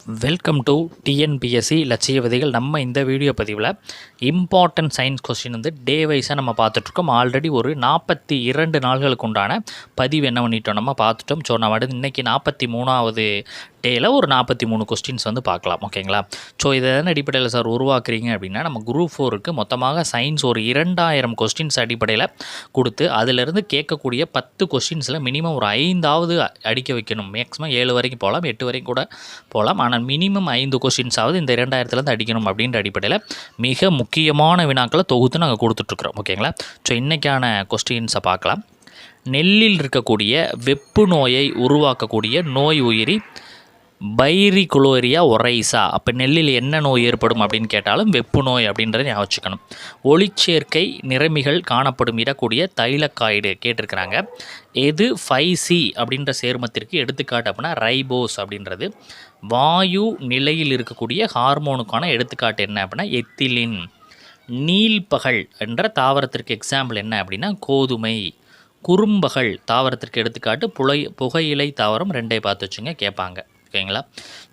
Welcome to TNPSC லட்சிய விதைகள். நம்ம இந்த வீடியோ பதிவில் இம்பார்ட்டன்ட் சயின்ஸ் கொஸ்டின் வந்து டே வைஸாக நம்ம பார்த்துட்ருக்கோம். ஆல்ரெடி ஒரு 42 நாள்களுக்கு உண்டான பதிவு என்ன பண்ணிட்டோம் நம்ம பார்த்துட்டோம். ஸோ நம்ம அடுத்து இன்றைக்கி 43வது டேயில் ஒரு 43 கொஸ்டின்ஸ் வந்து பார்க்கலாம். ஓகேங்களா? ஸோ இதை அடிப்படையில் சார் உருவாக்குறீங்க அப்படின்னா நம்ம குரூப் 4க்கு மொத்தமாக சயின்ஸ் ஒரு 2000 கொஸ்டின்ஸ் அடிப்படையில் கொடுத்து அதிலிருந்து கேட்கக்கூடிய 10 கொஸ்டின்ஸில் மினிமம் ஒரு 5ஆவது அடிக்க வைக்கணும். மேக்ஸிமம் 7 வரைக்கும் போகலாம், 8 வரைக்கும் கூட போகலாம். ஆனால் மினிமம் 5 கொஸ்டின்ஸாவது இந்த 2000லேருந்து அடிக்கணும் அப்படின்ற அடிப்படையில் மிக முக்கியமான வினாக்களை தொகுத்து நாங்கள் கொடுத்துட்ருக்குறோம். ஓகேங்களா? ஸோ இன்றைக்கான கொஸ்டின்ஸை பார்க்கலாம். நெல்லில் இருக்கக்கூடிய வெப்பு நோயை உருவாக்கக்கூடிய நோய் உயிரி பைரிகுலோரியா ஒரைசா. அப்போ நெல்லில் என்ன நோய் ஏற்படும் அப்படின்னு கேட்டாலும் வெப்பு நோய் அப்படின்றத ஞாபகம் வச்சுக்கணும். ஒளிச்சேர்க்கை நிறமிகள் காணப்படும் இடக்கூடிய தைலக்காய்டு கேட்டிருக்கிறாங்க. எது 5C அப்படின்ற சேர்மத்திற்கு எடுத்துக்காட்டு அப்படின்னா ரைபோஸ் அப்படின்றது. வாயு நிலையில் இருக்கக்கூடிய ஹார்மோனுக்கான எடுத்துக்காட்டு என்ன அப்படின்னா எத்திலின். நீல்பகல் என்ற தாவரத்திற்கு எக்ஸாம்பிள் என்ன அப்படின்னா கோதுமை. குறும்பகல் தாவரத்திற்கு எடுத்துக்காட்டு புகையிலை தாவரம். 2 பார்த்து வச்சுங்க, கேட்பாங்க. ஓகேங்களா?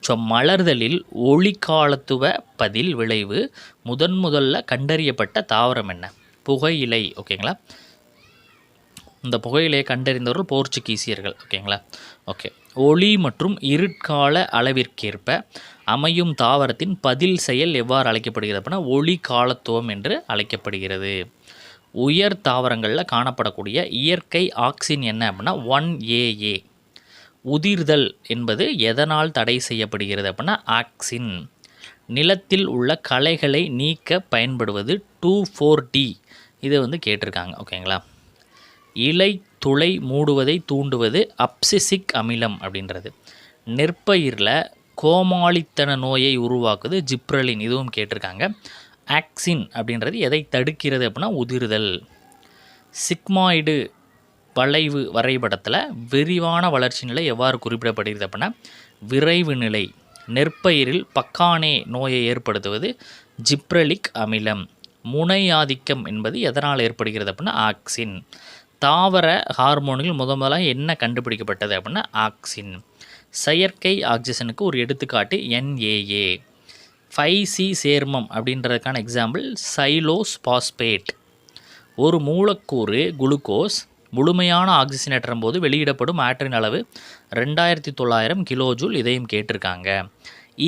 ஸோ மலர்தலில் ஒளிக்காலத்துவ பதில் விளைவு முதல்ல கண்டறியப்பட்ட தாவரம் என்ன? புகையிலை. ஓகேங்களா? இந்த புகையிலையை கண்டறிந்தவர்கள் போர்ச்சுகீசியர்கள். ஓகேங்களா? ஓகே. ஒளி மற்றும் இருட்கால அளவிற்கேற்ப அமையும் தாவரத்தின் பதில் செயல் எவ்வாறு அழைக்கப்படுகிறது அப்படின்னா ஒளி காலத்துவம் என்று அழைக்கப்படுகிறது. உயர் தாவரங்களில் காணப்படக்கூடிய இயற்கை ஆக்சின் என்ன அப்படின்னா 1AA. உதிர்தல் என்பது எதனால் தடை செய்யப்படுகிறது அப்படின்னா ஆக்சின். நிலத்தில் உள்ள களைகளை நீக்க பயன்படுவது 2,4-D. இதை வந்து கேட்டிருக்காங்க. ஓகேங்களா? இலை துளை மூடுவதை தூண்டுவது அப்சிசிக் அமிலம் அப்படின்றது. நெற்பயிரில் கோமாளித்தன நோயை உருவாக்குது ஜிப்ரலின். இதுவும் கேட்டிருக்காங்க. ஆக்சின் அப்படின்றது எதை தடுக்கிறது அப்படின்னா உதிர்தல். சிக்மாய்டு வளைவு வரைபடத்தில் விரிவான வளர்ச்சி நிலை எவ்வாறு குறிப்பிடப்படுகிறது அப்படின்னா விரைவு நிலை. நெற்பயிரில் பக்கானே நோயை ஏற்படுத்துவது ஜிப்ரலிக் அமிலம். முனை ஆதிக்கம் என்பது எதனால் ஏற்படுகிறது அப்படின்னா ஆக்சின். தாவர ஹார்மோன்கள் முதலாக என்ன கண்டுபிடிக்கப்பட்டது அப்படின்னா ஆக்சின். செயற்கை ஆக்சிஜனுக்கு ஒரு எடுத்துக்காட்டு NAA. 5C சேர்மம் அப்படின்றதுக்கான எக்ஸாம்பிள் சைலோஸ் பாஸ்பேட். ஒரு மூலக்கூறு குளுக்கோஸ் முழுமையான ஆக்சிஜனேற்றும் போது வெளியிடப்படும் ஆற்றலின் அளவு 2900 கிலோஜூல். இதையும் கேட்டிருக்காங்க.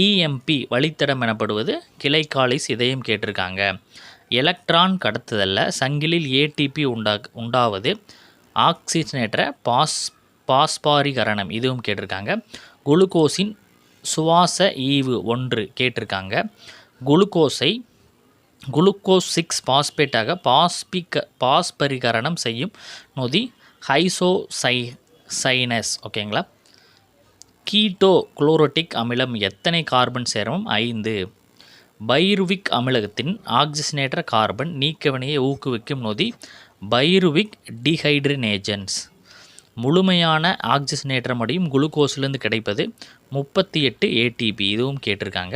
EMP வழித்தடம் எனப்படுவது கிளைகாலிஸ். இதையும் கேட்டிருக்காங்க. எலக்ட்ரான் கடத்துதலில் சங்கிலில் ATP உண்டாவது ஆக்சிஜனேற்ற பாஸ்பாரிகரணம். இதுவும் கேட்டிருக்காங்க. குளுக்கோஸின் சுவாச ஈவு 1 கேட்டிருக்காங்க. குளுக்கோஸ் 6 பாஸ்பேட்டாக பாஸ்பரிகரணம் செய்யும் நொதி ஹைசோசைனஸ். ஓகேங்களா? கீட்டோ குளோரோட்டிக் அமிலம் எத்தனை கார்பன் சேர்மம்? 5. பைருவிக் அமிலத்தின் ஆக்சிஜனேற்ற கார்பன் நீக்கவினையை ஊக்குவிக்கும் நொதி பைருவிக் டிஹைட்ரினேஜன்ஸ். முழுமையான ஆக்சிஜனேற்றம் அடையும் குளுக்கோஸிலிருந்து கிடைப்பது 38 ATP. இதுவும் கேட்டிருக்காங்க.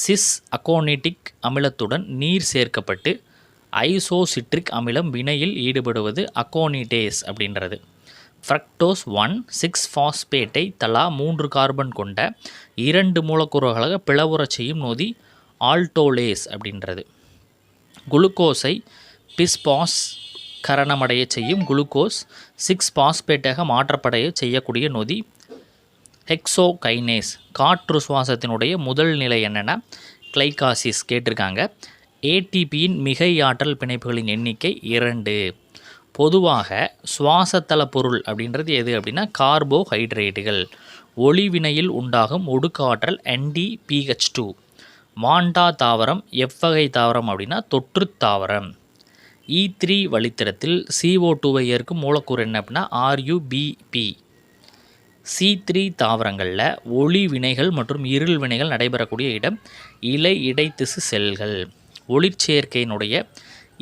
சிஸ் அகோனிட்டிக் அமிலத்துடன் நீர் சேர்க்கப்பட்டு ஐசோசிட்ரிக் அமிலம் வினையில் ஈடுபடுவது அகோனிடேஸ் அப்படின்றது. ஃப்ரக்டோஸ் 1,6 பாஸ்பேட்டை தலா 3 கார்பன் கொண்ட 2 மூலக்கூறுகளாக பிளவுறச் செய்யும் நொதி ஆல்டோலேஸ் அப்படின்றது. குளுக்கோஸை பிஸ்பாஸ் கரணமடைய செய்யும் குளுக்கோஸ் 6 பாஸ்பேட்டாக மாற்றப்படைய செய்யக்கூடிய நொதி ஹெக்ஸோகைனேஸ். காற்று சுவாசத்தினுடைய முதல் நிலை என்னென்னா கிளைகாசிஸ் கேட்டிருக்காங்க. ATPயின் மிகை ஆற்றல் பிணைப்புகளின் எண்ணிக்கை 2. பொதுவாக சுவாசத்தள பொருள் அப்படின்றது எது அப்படின்னா கார்போஹைட்ரேட்டுகள். ஒளிவினையில் உண்டாகும் ஒடுக்காற்றல் NDPH2. மாண்டா தாவரம் எவ்வகை தாவரம் அப்படின்னா தொற்று தாவரம். E3 வழித்தடத்தில் CO2வை ஏற்கும் மூலக்கூறு என்ன அப்படின்னா RUBP. C3 தாவரங்களில் ஒளி வினைகள் மற்றும் இருள் வினைகள் நடைபெறக்கூடிய இடம் இலை இடைத்திசு செல்கள். ஒளிச்சேர்க்கையினுடைய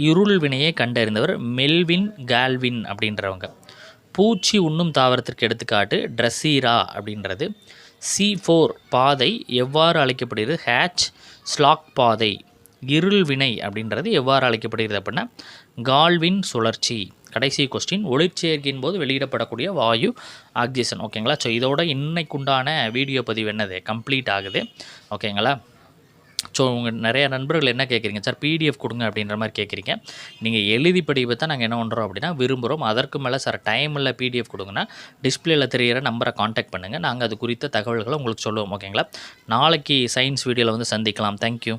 இருள் வினையை கண்டறிந்தவர் மெல்வின் கால்வின் அப்படின்றவங்க. பூச்சி உண்ணும் தாவரத்திற்கு எடுத்துக்காட்டு ட்ரெஸீரா அப்படின்றது. C4 பாதை எவ்வாறு அழைக்கப்படுகிறது? ஸ்லாக் பாதை. இருள் வினை அப்படின்றது எவ்வாறு அழைக்கப்படுகிறது அப்படின்னா கால்வின் சுழற்சி. கடைசி கொஸ்டின், ஒளிச்சேர்க்கையின் போது வெளியிடப்படக்கூடிய வாயு ஆக்சிஜன். ஓகேங்களா. ஸோ இதோட இன்னைக்குண்டான வீடியோ பதிவு என்னது கம்ப்ளீட் ஆகுது. ஓகேங்களா. ஸோ உங்கள் நிறைய நண்பர்கள் என்ன கேட்குறீங்க, சார் பிடிஎஃப் கொடுங்க அப்படின்ற மாதிரி கேட்குறீங்க. நீங்கள் எழுதி படிப்பை தான் நாங்கள் என்ன பண்ணுறோம் அப்படின்னா விரும்புகிறோம். அதற்கு மேலே சார் டைம் இல்லை பிடிஎஃப் கொடுங்கன்னா டிஸ்பிளேயில் தெரிகிற நம்பரை காண்டாக்ட் பண்ணுங்கள். நாங்கள் அது குறித்த தகவல்களை உங்களுக்கு சொல்லுவோம். ஓகேங்களா. நாளைக்கு சயின்ஸ் வீடியோவில் வந்து சந்திக்கலாம். தேங்க்யூ.